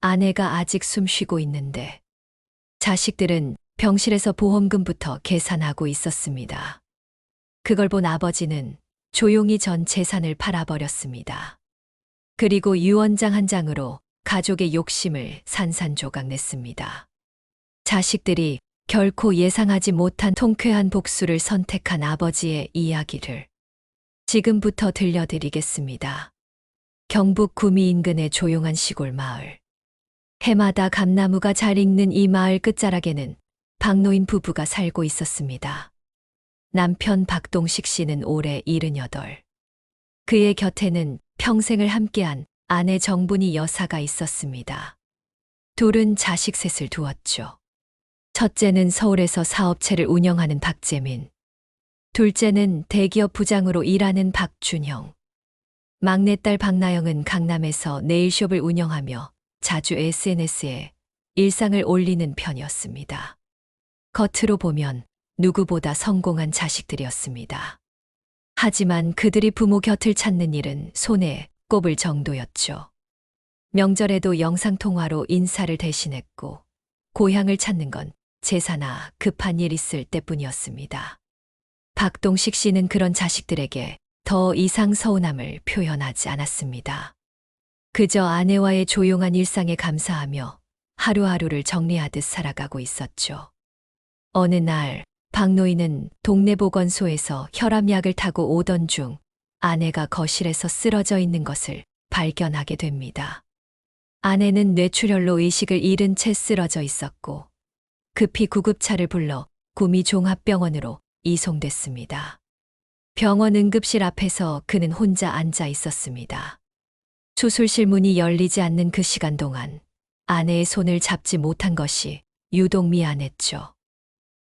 아내가 아직 숨쉬고 있는데 자식들은 병실에서 보험금부터 계산하고 있었습니다. 그걸 본 아버지는 조용히 전 재산을 팔아버렸습니다. 그리고 유언장 한 장으로 가족의 욕심을 산산조각 냈습니다. 자식들이 결코 예상하지 못한 통쾌한 복수를 선택한 아버지의 이야기를 지금부터 들려드리겠습니다. 경북 구미 인근의 조용한 시골 마을. 해마다 감나무가 잘 익는 이 마을 끝자락에는 박노인 부부가 살고 있었습니다. 남편 박동식 씨는 올해 78. 그의 곁에는 평생을 함께한 아내 정분이 여사가 있었습니다. 둘은 자식 셋을 두었죠. 첫째는 서울에서 사업체를 운영하는 박재민. 둘째는 대기업 부장으로 일하는 박준형. 막내딸 박나영은 강남에서 네일숍을 운영하며 자주 SNS에 일상을 올리는 편이었습니다. 겉으로 보면 누구보다 성공한 자식들이었습니다. 하지만 그들이 부모 곁을 찾는 일은 손에 꼽을 정도였죠. 명절에도 영상통화로 인사를 대신했고 고향을 찾는 건 제사나 급한 일 있을 때뿐이었습니다. 박동식 씨는 그런 자식들에게 더 이상 서운함을 표현하지 않았습니다. 그저 아내와의 조용한 일상에 감사하며 하루하루를 정리하듯 살아가고 있었죠. 어느 날 박노인은 동네 보건소에서 혈압약을 타고 오던 중 아내가 거실에서 쓰러져 있는 것을 발견하게 됩니다. 아내는 뇌출혈로 의식을 잃은 채 쓰러져 있었고 급히 구급차를 불러 구미 종합병원으로 이송됐습니다. 병원 응급실 앞에서 그는 혼자 앉아 있었습니다. 수술실 문이 열리지 않는 그 시간 동안 아내의 손을 잡지 못한 것이 유독 미안했죠.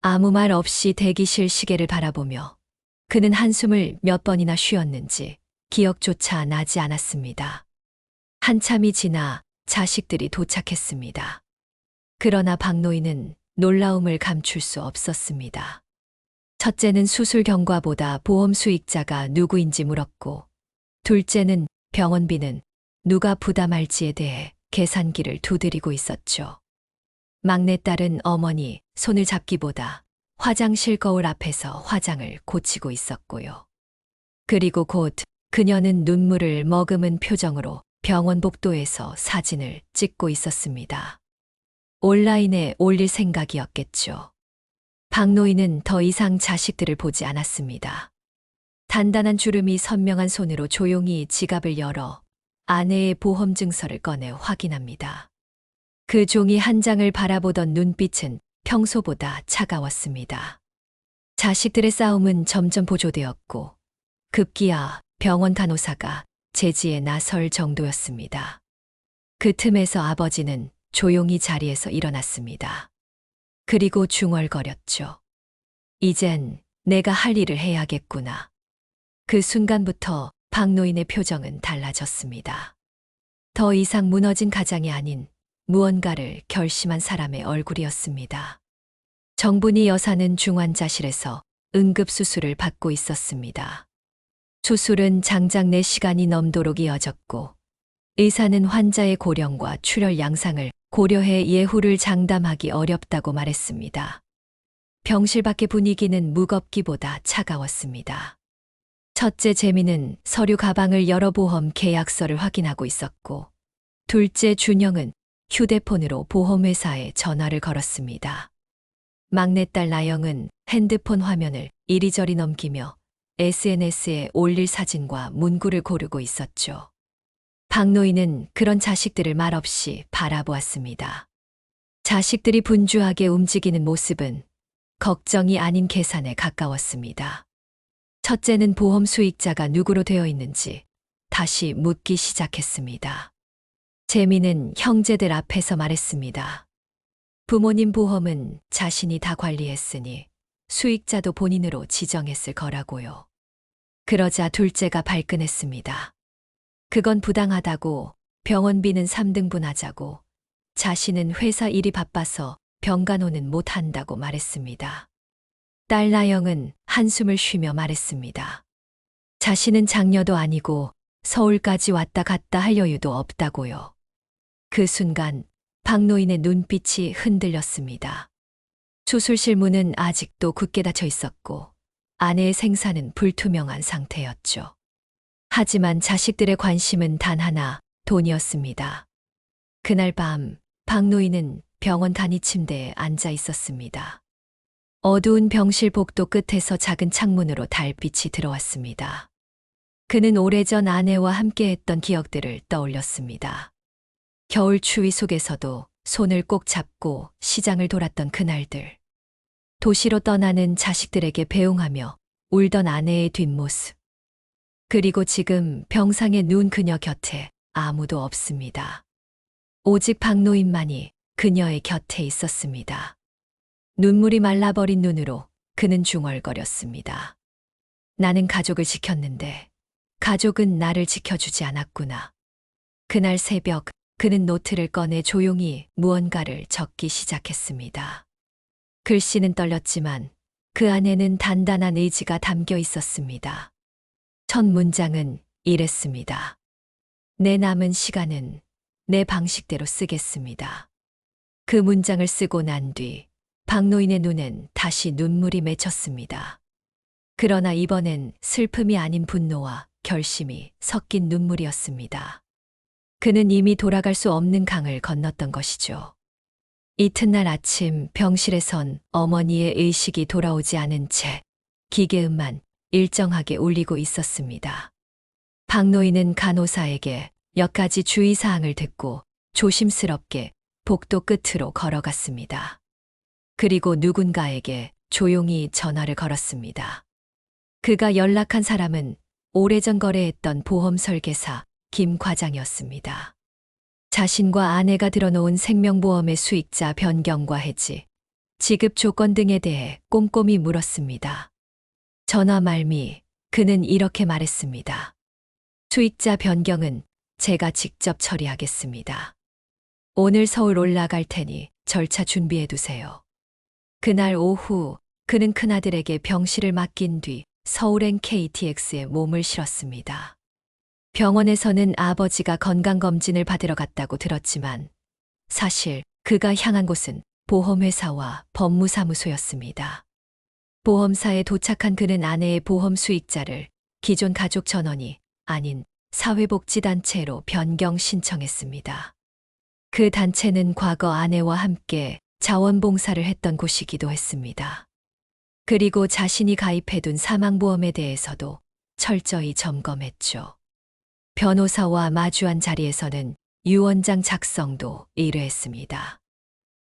아무 말 없이 대기실 시계를 바라보며 그는 한숨을 몇 번이나 쉬었는지 기억조차 나지 않았습니다. 한참이 지나 자식들이 도착했습니다. 그러나 박노인은 놀라움을 감출 수 없었습니다. 첫째는 수술 경과보다 보험 수익자가 누구인지 물었고, 둘째는 병원비는 누가 부담할지에 대해 계산기를 두드리고 있었죠. 막내딸은 어머니 손을 잡기보다 화장실 거울 앞에서 화장을 고치고 있었고요. 그리고 곧 그녀는 눈물을 머금은 표정으로 병원 복도에서 사진을 찍고 있었습니다. 온라인에 올릴 생각이었겠죠. 박노인은 더 이상 자식들을 보지 않았습니다. 단단한 주름이 선명한 손으로 조용히 지갑을 열어 아내의 보험 증서를 꺼내 확인합니다. 그 종이 한 장을 바라보던 눈빛은 평소보다 차가웠습니다. 자식들의 싸움은 점점 보조되었고 급기야 병원 간호사가 제지에 나설 정도였습니다. 그 틈에서 아버지는 조용히 자리에서 일어났습니다. 그리고 중얼거렸죠. 이젠 내가 할 일을 해야겠구나. 그 순간부터 박노인의 표정은 달라졌습니다. 더 이상 무너진 가장이 아닌 무언가를 결심한 사람의 얼굴이었습니다. 정분이 여사는 중환자실에서 응급수술을 받고 있었습니다. 수술은 장장 4시간이 넘도록 이어졌고 의사는 환자의 고령과 출혈 양상을 고려해 예후를 장담하기 어렵다고 말했습니다. 병실 밖의 분위기는 무겁기보다 차가웠습니다. 첫째 재민은 서류 가방을 열어 보험 계약서를 확인하고 있었고 둘째 준영은 휴대폰으로 보험회사에 전화를 걸었습니다. 막내딸 나영은 핸드폰 화면을 이리저리 넘기며 SNS에 올릴 사진과 문구를 고르고 있었죠. 박노인은 그런 자식들을 말없이 바라보았습니다. 자식들이 분주하게 움직이는 모습은 걱정이 아닌 계산에 가까웠습니다. 첫째는 보험 수익자가 누구로 되어 있는지 다시 묻기 시작했습니다. 재민은 형제들 앞에서 말했습니다. 부모님 보험은 자신이 다 관리했으니 수익자도 본인으로 지정했을 거라고요. 그러자 둘째가 발끈했습니다. 그건 부당하다고, 병원비는 3등분 하자고, 자신은 회사 일이 바빠서 병간호는 못 한다고 말했습니다. 딸 나영은 한숨을 쉬며 말했습니다. 자신은 장녀도 아니고 서울까지 왔다 갔다 할 여유도 없다고요. 그 순간 박노인의 눈빛이 흔들렸습니다. 수술실 문은 아직도 굳게 닫혀 있었고 아내의 생사는 불투명한 상태였죠. 하지만 자식들의 관심은 단 하나, 돈이었습니다. 그날 밤 박노인은 병원 단위 침대에 앉아 있었습니다. 어두운 병실 복도 끝에서 작은 창문으로 달빛이 들어왔습니다. 그는 오래전 아내와 함께했던 기억들을 떠올렸습니다. 겨울 추위 속에서도 손을 꼭 잡고 시장을 돌았던 그날들. 도시로 떠나는 자식들에게 배웅하며 울던 아내의 뒷모습. 그리고 지금 병상에 누운 그녀 곁에 아무도 없습니다. 오직 박노인만이 그녀의 곁에 있었습니다. 눈물이 말라버린 눈으로 그는 중얼거렸습니다. 나는 가족을 지켰는데 가족은 나를 지켜주지 않았구나. 그날 새벽 그는 노트를 꺼내 조용히 무언가를 적기 시작했습니다. 글씨는 떨렸지만 그 안에는 단단한 의지가 담겨 있었습니다. 첫 문장은 이랬습니다. 내 남은 시간은 내 방식대로 쓰겠습니다. 그 문장을 쓰고 난 뒤 박노인의 눈엔 다시 눈물이 맺혔습니다. 그러나 이번엔 슬픔이 아닌 분노와 결심이 섞인 눈물이었습니다. 그는 이미 돌아갈 수 없는 강을 건넜던 것이죠. 이튿날 아침 병실에선 어머니의 의식이 돌아오지 않은 채 기계음만 일정하게 울리고 있었습니다. 박노인은 간호사에게 몇 가지 주의사항을 듣고 조심스럽게 복도 끝으로 걸어갔습니다. 그리고 누군가에게 조용히 전화를 걸었습니다. 그가 연락한 사람은 오래전 거래했던 보험 설계사 김 과장이었습니다. 자신과 아내가 들어놓은 생명보험의 수익자 변경과 해지, 지급 조건 등에 대해 꼼꼼히 물었습니다. 전화 말미 그는 이렇게 말했습니다. 수익자 변경은 제가 직접 처리하겠습니다. 오늘 서울 올라갈 테니 절차 준비해 두세요. 그날 오후 그는 큰아들에게 병실을 맡긴 뒤 서울행 KTX에 몸을 실었습니다. 병원에서는 아버지가 건강검진을 받으러 갔다고 들었지만 사실 그가 향한 곳은 보험회사와 법무사무소였습니다. 보험사에 도착한 그는 아내의 보험 수익자를 기존 가족 전원이 아닌 사회복지단체로 변경 신청했습니다. 그 단체는 과거 아내와 함께 자원봉사를 했던 곳이기도 했습니다. 그리고 자신이 가입해둔 사망보험에 대해서도 철저히 점검했죠. 변호사와 마주한 자리에서는 유언장 작성도 의뢰했습니다.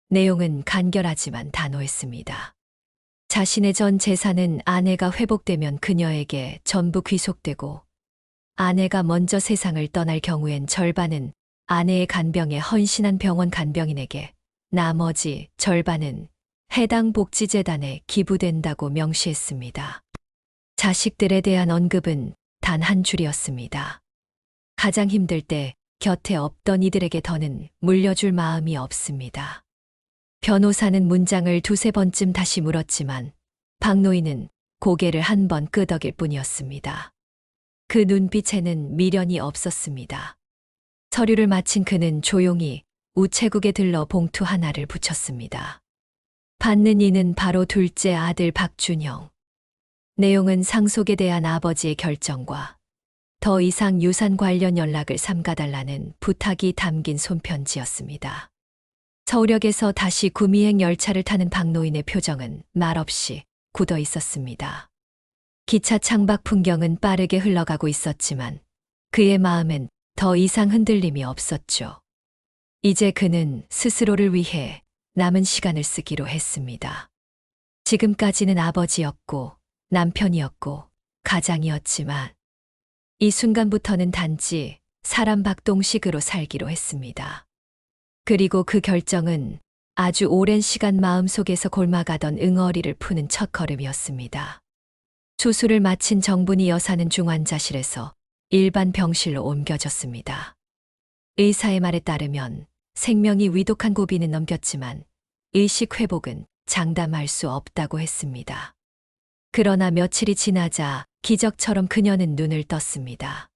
내용은 간결하지만 단호했습니다. 자신의 전 재산은 아내가 회복되면 그녀에게 전부 귀속되고 아내가 먼저 세상을 떠날 경우엔 절반은 아내의 간병에 헌신한 병원 간병인에게, 나머지 절반은 해당 복지재단에 기부된다고 명시했습니다. 자식들에 대한 언급은 단 한 줄이었습니다. 가장 힘들 때 곁에 없던 이들에게 더는 물려줄 마음이 없습니다. 변호사는 문장을 두세 번쯤 다시 물었지만 박노인은 고개를 한 번 끄덕일 뿐이었습니다. 그 눈빛에는 미련이 없었습니다. 서류를 마친 그는 조용히 우체국에 들러 봉투 하나를 붙였습니다. 받는 이는 바로 둘째 아들 박준영. 내용은 상속에 대한 아버지의 결정과 더 이상 유산 관련 연락을 삼가달라는 부탁이 담긴 손편지였습니다. 서울역에서 다시 구미행 열차를 타는 박노인의 표정은 말없이 굳어 있었습니다. 기차 창밖 풍경은 빠르게 흘러가고 있었지만 그의 마음엔 더 이상 흔들림이 없었죠. 이제 그는 스스로를 위해 남은 시간을 쓰기로 했습니다. 지금까지는 아버지였고 남편이었고 가장이었지만 이 순간부터는 단지 사람 박동식으로 살기로 했습니다. 그리고 그 결정은 아주 오랜 시간 마음속에서 골마가던 응어리를 푸는 첫걸음이었습니다. 수술을 마친 정분이 여사는 중환자실에서 일반 병실로 옮겨졌습니다. 의사의 말에 따르면 생명이 위독한 고비는 넘겼지만 의식 회복은 장담할 수 없다고 했습니다. 그러나 며칠이 지나자 기적처럼 그녀는 눈을 떴습니다.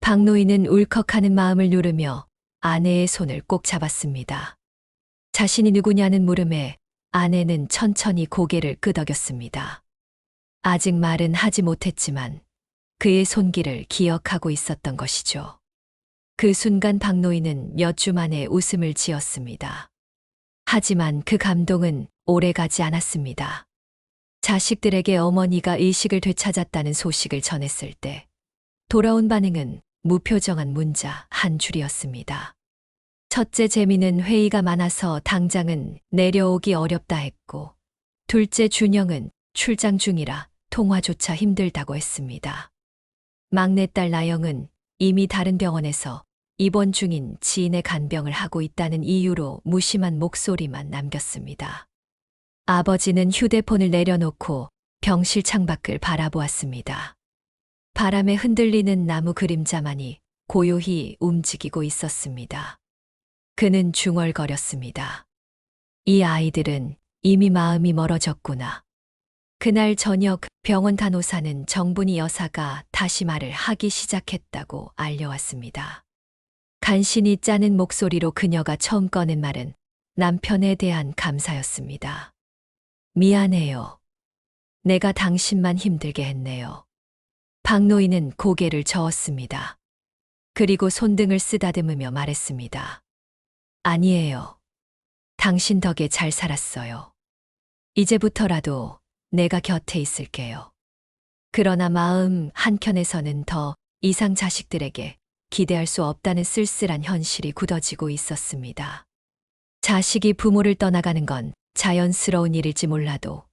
박노인은 울컥하는 마음을 누르며 아내의 손을 꼭 잡았습니다. 자신이 누구냐는 물음에 아내는 천천히 고개를 끄덕였습니다. 아직 말은 하지 못했지만 그의 손길을 기억하고 있었던 것이죠. 그 순간 박노인은 몇 주 만에 웃음을 지었습니다. 하지만 그 감동은 오래가지 않았습니다. 자식들에게 어머니가 의식을 되찾았다는 소식을 전했을 때 돌아온 반응은 무표정한 문자 한 줄이었습니다. 첫째 재미는 회의가 많아서 당장은 내려오기 어렵다 했고, 둘째 준영은 출장 중이라 통화조차 힘들다고 했습니다. 막내딸 나영은 이미 다른 병원에서 입원 중인 지인의 간병을 하고 있다는 이유로 무심한 목소리만 남겼습니다. 아버지는 휴대폰을 내려놓고 병실 창밖을 바라보았습니다. 바람에 흔들리는 나무 그림자만이 고요히 움직이고 있었습니다. 그는 중얼거렸습니다. 이 아이들은 이미 마음이 멀어졌구나. 그날 저녁 병원 간호사는 정분이 여사가 다시 말을 하기 시작했다고 알려왔습니다. 간신히 짜는 목소리로 그녀가 처음 꺼낸 말은 남편에 대한 감사였습니다. 미안해요. 내가 당신만 힘들게 했네요. 박노인은 고개를 저었습니다. 그리고 손등을 쓰다듬으며 말했습니다. 아니에요. 당신 덕에 잘 살았어요. 이제부터라도 내가 곁에 있을게요. 그러나 마음 한켠에서는 더 이상 자식들에게 기대할 수 없다는 쓸쓸한 현실이 굳어지고 있었습니다. 자식이 부모를 떠나가는 건 자연스러운 일일지 몰라도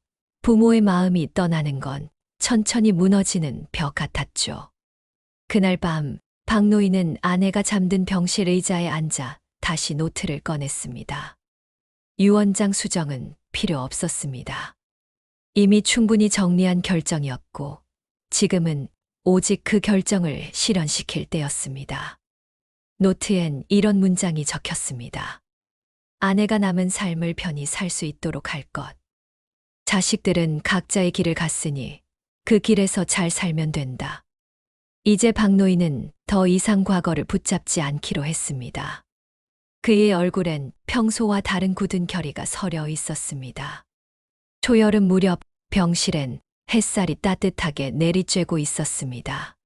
부모의 마음이 떠나는 건 천천히 무너지는 벽 같았죠. 그날 밤 박노인은 아내가 잠든 병실 의자에 앉아 다시 노트를 꺼냈습니다. 유언장 수정은 필요 없었습니다. 이미 충분히 정리한 결정이었고 지금은 오직 그 결정을 실현시킬 때였습니다. 노트엔 이런 문장이 적혔습니다. 아내가 남은 삶을 편히 살 수 있도록 할 것. 자식들은 각자의 길을 갔으니 그 길에서 잘 살면 된다. 이제 박노인은 더 이상 과거를 붙잡지 않기로 했습니다. 그의 얼굴엔 평소와 다른 굳은 결의가 서려 있었습니다. 초여름 무렵 병실엔 햇살이 따뜻하게 내리쬐고 있었습니다.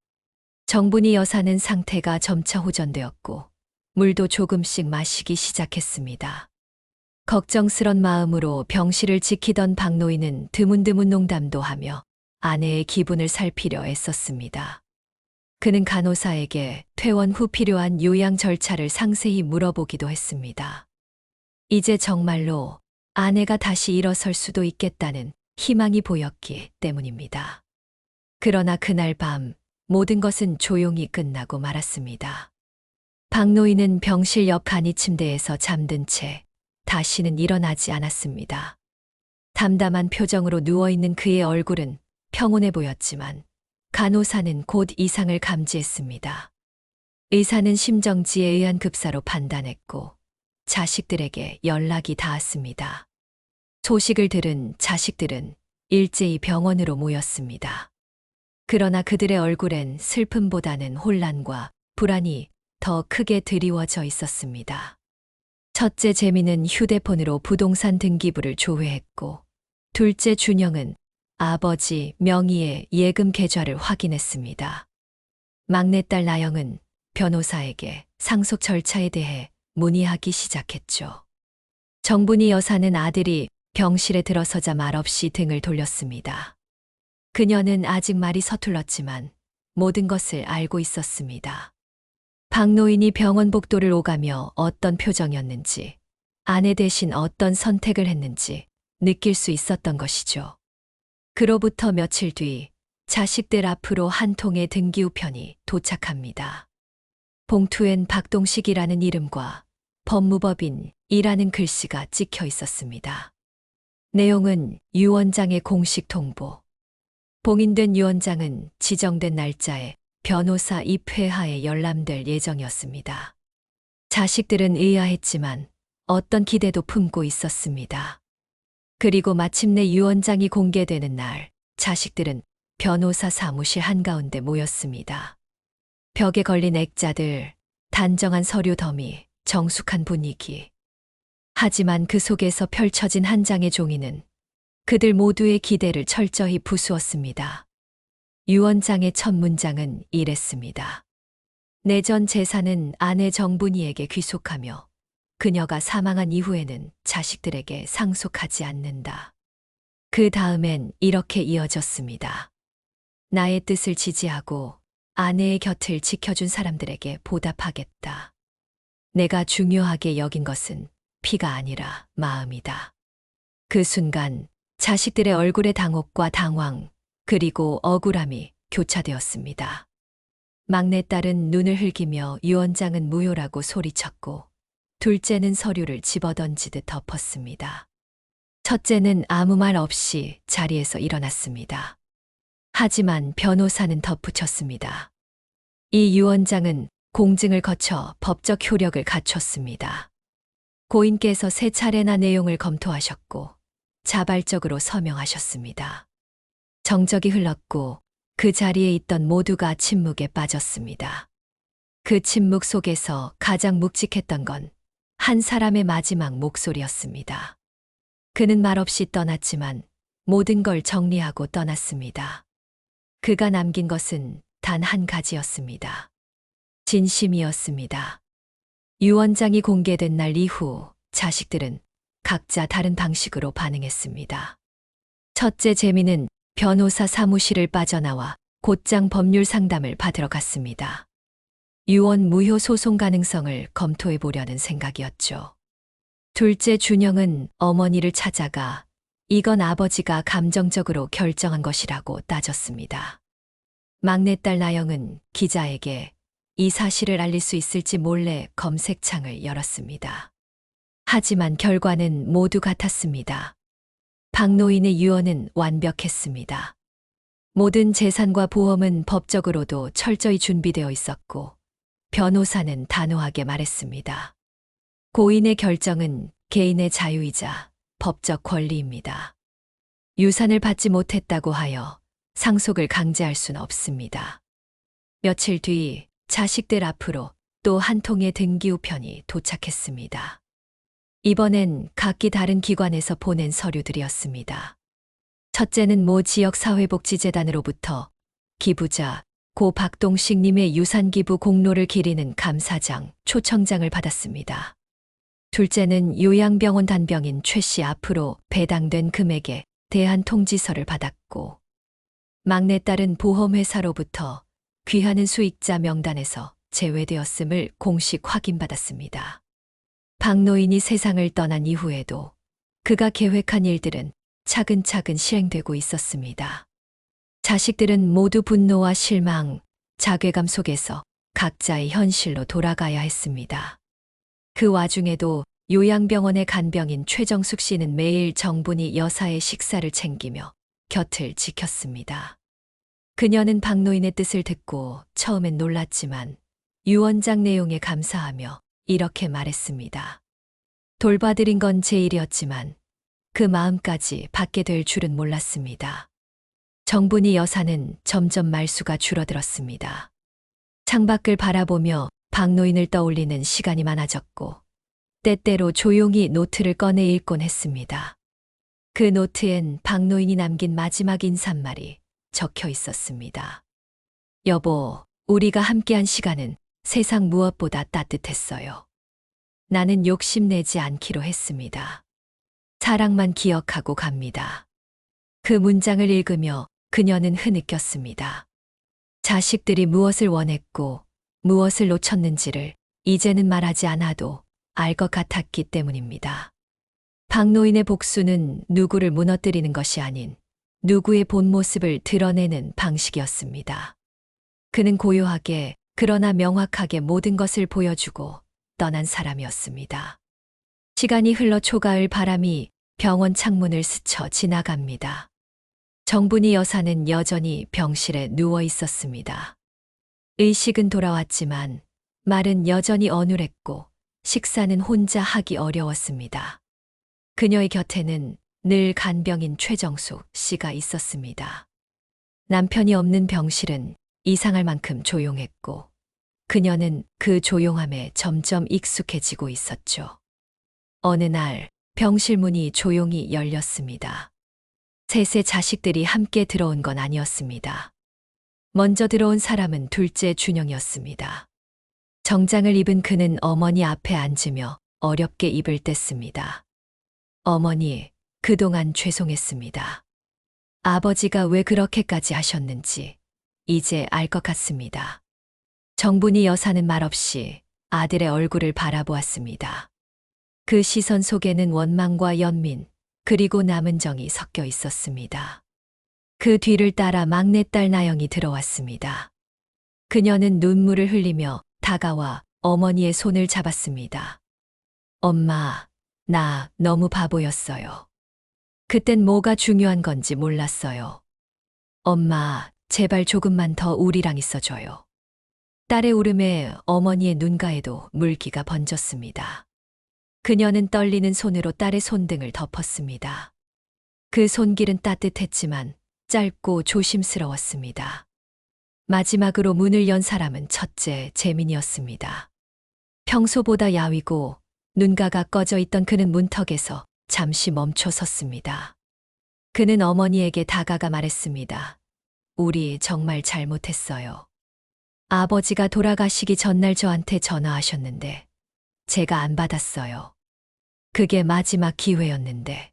정분이 여사는 상태가 점차 호전되었고 물도 조금씩 마시기 시작했습니다. 걱정스런 마음으로 병실을 지키던 박노인은 드문드문 농담도 하며 아내의 기분을 살피려 애썼습니다. 그는 간호사에게 퇴원 후 필요한 요양 절차를 상세히 물어보기도 했습니다. 이제 정말로 아내가 다시 일어설 수도 있겠다는 희망이 보였기 때문입니다. 그러나 그날 밤 모든 것은 조용히 끝나고 말았습니다. 박노인은 병실 옆 간이 침대에서 잠든 채 다시는 일어나지 않았습니다. 담담한 표정으로 누워있는 그의 얼굴은 평온해 보였지만 간호사는 곧 이상을 감지했습니다. 의사는 심정지에 의한 급사로 판단했고 자식들에게 연락이 닿았습니다. 소식을 들은 자식들은 일제히 병원으로 모였습니다. 그러나 그들의 얼굴엔 슬픔보다는 혼란과 불안이 더 크게 드리워져 있었습니다. 첫째 재미는 휴대폰으로 부동산 등기부를 조회했고, 둘째 준영은 아버지 명의의 예금 계좌를 확인했습니다. 막내딸 나영은 변호사에게 상속 절차에 대해 문의하기 시작했죠. 정분이 여사는 아들이 병실에 들어서자 말없이 등을 돌렸습니다. 그녀는 아직 말이 서툴렀지만 모든 것을 알고 있었습니다. 박노인이 병원 복도를 오가며 어떤 표정이었는지, 아내 대신 어떤 선택을 했는지 느낄 수 있었던 것이죠. 그로부터 며칠 뒤 자식들 앞으로 한 통의 등기우편이 도착합니다. 봉투엔 박동식이라는 이름과 법무법인이라는 글씨가 찍혀 있었습니다. 내용은 유언장의 공식 통보. 봉인된 유언장은 지정된 날짜에 변호사 입회하에 열람될 예정이었습니다. 자식들은 의아했지만 어떤 기대도 품고 있었습니다. 그리고 마침내 유언장이 공개되는 날, 자식들은 변호사 사무실 한가운데 모였습니다. 벽에 걸린 액자들, 단정한 서류 더미, 정숙한 분위기. 하지만 그 속에서 펼쳐진 한 장의 종이는 그들 모두의 기대를 철저히 부수었습니다. 유 원장의 첫 문장은 이랬습니다. 내 전 재산은 아내 정분이에게 귀속하며 그녀가 사망한 이후에는 자식들에게 상속하지 않는다. 그 다음엔 이렇게 이어졌습니다. 나의 뜻을 지지하고 아내의 곁을 지켜준 사람들에게 보답하겠다. 내가 중요하게 여긴 것은 피가 아니라 마음이다. 그 순간 자식들의 얼굴에 당혹과 당황, 그리고 억울함이 교차되었습니다. 막내딸은 눈을 흘기며 유 원장은 무효라고 소리쳤고, 둘째는 서류를 집어던지듯 덮었습니다. 첫째는 아무 말 없이 자리에서 일어났습니다. 하지만 변호사는 덧붙였습니다. 이 유 원장은 공증을 거쳐 법적 효력을 갖췄습니다. 고인께서 세 차례나 내용을 검토하셨고 자발적으로 서명하셨습니다. 정적이 흘렀고 그 자리에 있던 모두가 침묵에 빠졌습니다. 그 침묵 속에서 가장 묵직했던 건 한 사람의 마지막 목소리였습니다. 그는 말없이 떠났지만 모든 걸 정리하고 떠났습니다. 그가 남긴 것은 단 한 가지였습니다. 진심이었습니다. 유 원장이 공개된 날 이후 자식들은 각자 다른 방식으로 반응했습니다. 첫째 재민은 변호사 사무실을 빠져나와 곧장 법률 상담을 받으러 갔습니다. 유언 무효 소송 가능성을 검토해 보려는 생각이었죠. 둘째 준영은 어머니를 찾아가 이건 아버지가 감정적으로 결정한 것이라고 따졌습니다. 막내딸 나영은 기자에게 이 사실을 알릴 수 있을지 몰래 검색창을 열었습니다. 하지만 결과는 모두 같았습니다. 박노인의 유언은 완벽했습니다. 모든 재산과 보험은 법적으로도 철저히 준비되어 있었고 변호사는 단호하게 말했습니다. 고인의 결정은 개인의 자유이자 법적 권리입니다. 유산을 받지 못했다고 하여 상속을 강제할 수는 없습니다. 며칠 뒤 자식들 앞으로 또 한 통의 등기우편이 도착했습니다. 이번엔 각기 다른 기관에서 보낸 서류들이었습니다. 첫째는 모 지역사회복지재단으로부터 기부자 고 박동식님의 유산기부 공로를 기리는 감사장, 초청장을 받았습니다. 둘째는 요양병원 단병인 최 씨 앞으로 배당된 금액에 대한 통지서를 받았고, 막내딸은 보험회사로부터 귀하는 수익자 명단에서 제외되었음을 공식 확인받았습니다. 박노인이 세상을 떠난 이후에도 그가 계획한 일들은 차근차근 실행되고 있었습니다. 자식들은 모두 분노와 실망, 자괴감 속에서 각자의 현실로 돌아가야 했습니다. 그 와중에도 요양병원의 간병인 최정숙 씨는 매일 정분이 여사의 식사를 챙기며 곁을 지켰습니다. 그녀는 박노인의 뜻을 듣고 처음엔 놀랐지만 유 원장 내용에 감사하며 이렇게 말했습니다. 돌봐드린 건 제 일이었지만 그 마음까지 받게 될 줄은 몰랐습니다. 정분이 여사는 점점 말수가 줄어들었습니다. 창밖을 바라보며 박노인을 떠올리는 시간이 많아졌고 때때로 조용히 노트를 꺼내 읽곤 했습니다. 그 노트엔 박노인이 남긴 마지막 인사말이 적혀 있었습니다. 여보, 우리가 함께한 시간은 세상 무엇보다 따뜻했어요. 나는 욕심내지 않기로 했습니다. 사랑만 기억하고 갑니다. 그 문장을 읽으며 그녀는 흐느꼈습니다. 자식들이 무엇을 원했고 무엇을 놓쳤는지를 이제는 말하지 않아도 알 것 같았기 때문입니다. 박노인의 복수는 누구를 무너뜨리는 것이 아닌 누구의 본 모습을 드러내는 방식이었습니다. 그는 고요하게 그러나 명확하게 모든 것을 보여주고 떠난 사람이었습니다. 시간이 흘러 초가을 바람이 병원 창문을 스쳐 지나갑니다. 정분이 여사는 여전히 병실에 누워 있었습니다. 의식은 돌아왔지만 말은 여전히 어눌했고 식사는 혼자 하기 어려웠습니다. 그녀의 곁에는 늘 간병인 최정숙 씨가 있었습니다. 남편이 없는 병실은 이상할 만큼 조용했고 그녀는 그 조용함에 점점 익숙해지고 있었죠. 어느 날 병실 문이 조용히 열렸습니다. 셋의 자식들이 함께 들어온 건 아니었습니다. 먼저 들어온 사람은 둘째 준영이었습니다. 정장을 입은 그는 어머니 앞에 앉으며 어렵게 입을 뗐습니다. 어머니, 그동안 죄송했습니다. 아버지가 왜 그렇게까지 하셨는지 이제 알 것 같습니다. 정분이 여사는 말없이 아들의 얼굴을 바라보았습니다. 그 시선 속에는 원망과 연민, 그리고 남은 정이 섞여 있었습니다. 그 뒤를 따라 막내딸 나영이 들어왔습니다. 그녀는 눈물을 흘리며 다가와 어머니의 손을 잡았습니다. 엄마, 나 너무 바보였어요. 그땐 뭐가 중요한 건지 몰랐어요. 엄마, 제발 조금만 더 우리랑 있어줘요. 딸의 울음에 어머니의 눈가에도 물기가 번졌습니다. 그녀는 떨리는 손으로 딸의 손등을 덮었습니다. 그 손길은 따뜻했지만 짧고 조심스러웠습니다. 마지막으로 문을 연 사람은 첫째 재민이었습니다. 평소보다 야위고 눈가가 꺼져 있던 그는 문턱에서 잠시 멈춰 섰습니다. 그는 어머니에게 다가가 말했습니다. 우리 정말 잘못했어요. 아버지가 돌아가시기 전날 저한테 전화하셨는데 제가 안 받았어요. 그게 마지막 기회였는데.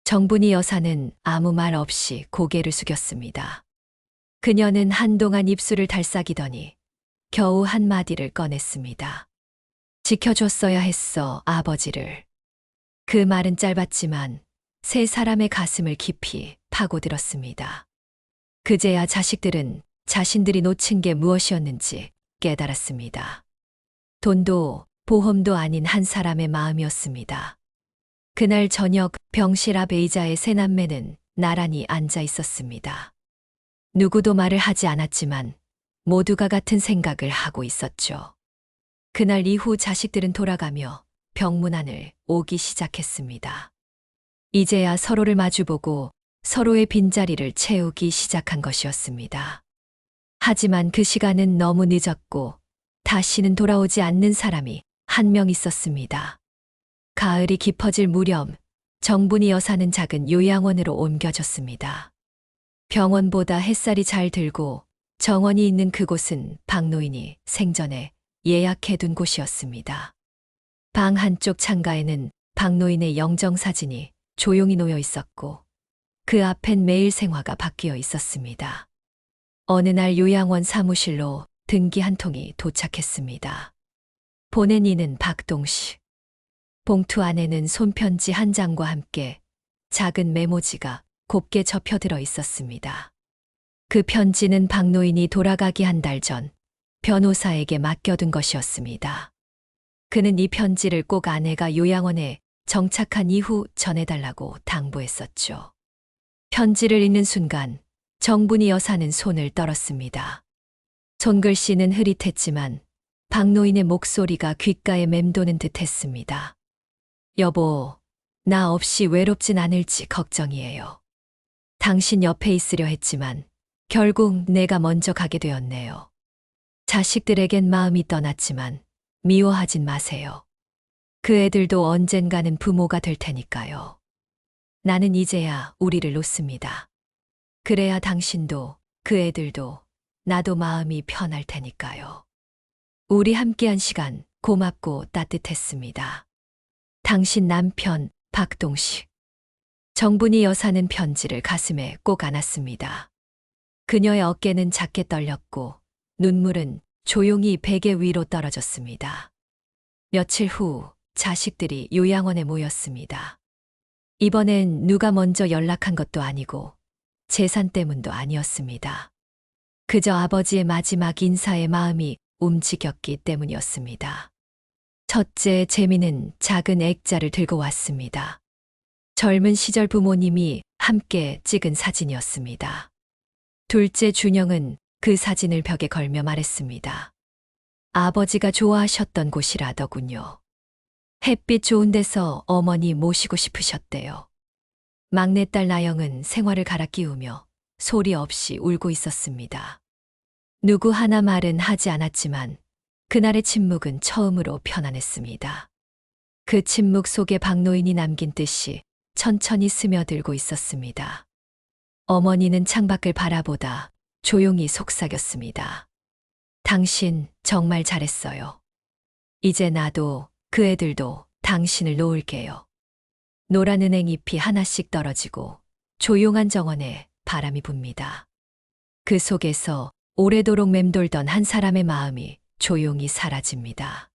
정분이 여사는 아무 말 없이 고개를 숙였습니다. 그녀는 한동안 입술을 달싹이더니 겨우 한마디를 꺼냈습니다. 지켜줬어야 했어, 아버지를. 그 말은 짧았지만 세 사람의 가슴을 깊이 파고들었습니다. 그제야 자식들은 자신들이 놓친 게 무엇이었는지 깨달았습니다. 돈도 보험도 아닌 한 사람의 마음이었습니다. 그날 저녁 병실 앞 의자에 세 남매는 나란히 앉아 있었습니다. 누구도 말을 하지 않았지만 모두가 같은 생각을 하고 있었죠. 그날 이후 자식들은 돌아가며 병문 안을 오기 시작했습니다. 이제야 서로를 마주보고 서로의 빈자리를 채우기 시작한 것이었습니다. 하지만 그 시간은 너무 늦었고 다시는 돌아오지 않는 사람이 한 명 있었습니다. 가을이 깊어질 무렵 정분이 여사는 작은 요양원으로 옮겨졌습니다. 병원보다 햇살이 잘 들고 정원이 있는 그곳은 박노인이 생전에 예약해둔 곳이었습니다. 방 한쪽 창가에는 박노인의 영정사진이 조용히 놓여 있었고 그 앞엔 매일 생화가 바뀌어 있었습니다. 어느 날 요양원 사무실로 등기 한 통이 도착했습니다. 보낸 이는 박동식. 봉투 안에는 손편지 한 장과 함께 작은 메모지가 곱게 접혀 들어 있었습니다. 그 편지는 박노인이 돌아가기 한 달 전 변호사에게 맡겨둔 것이었습니다. 그는 이 편지를 꼭 아내가 요양원에 정착한 이후 전해달라고 당부했었죠. 편지를 읽는 순간 정분이 여사는 손을 떨었습니다. 손글씨는 흐릿했지만 박노인의 목소리가 귓가에 맴도는 듯 했습니다. 여보, 나 없이 외롭진 않을지 걱정이에요. 당신 옆에 있으려 했지만 결국 내가 먼저 가게 되었네요. 자식들에겐 마음이 떠났지만 미워하진 마세요. 그 애들도 언젠가는 부모가 될 테니까요. 나는 이제야 우리를 놓습니다. 그래야 당신도 그 애들도 나도 마음이 편할 테니까요. 우리 함께한 시간 고맙고 따뜻했습니다. 당신 남편 박동식. 정분이 여사는 편지를 가슴에 꼭 안았습니다. 그녀의 어깨는 작게 떨렸고 눈물은 조용히 베개 위로 떨어졌습니다. 며칠 후 자식들이 요양원에 모였습니다. 이번엔 누가 먼저 연락한 것도 아니고 재산 때문도 아니었습니다. 그저 아버지의 마지막 인사에 마음이 움직였기 때문이었습니다. 첫째 재민은 작은 액자를 들고 왔습니다. 젊은 시절 부모님이 함께 찍은 사진이었습니다. 둘째 준영은 그 사진을 벽에 걸며 말했습니다. 아버지가 좋아하셨던 곳이라더군요. 햇빛 좋은 데서 어머니 모시고 싶으셨대요. 막내딸 나영은 생활을 갈아 끼우며 소리 없이 울고 있었습니다. 누구 하나 말은 하지 않았지만 그날의 침묵은 처음으로 편안했습니다. 그 침묵 속에 박노인이 남긴 뜻이 천천히 스며들고 있었습니다. 어머니는 창밖을 바라보다 조용히 속삭였습니다. 당신 정말 잘했어요. 이제 나도 그 애들도 당신을 놓을게요. 노란 은행 잎이 하나씩 떨어지고 조용한 정원에 바람이 붑니다. 그 속에서 오래도록 맴돌던 한 사람의 마음이 조용히 사라집니다.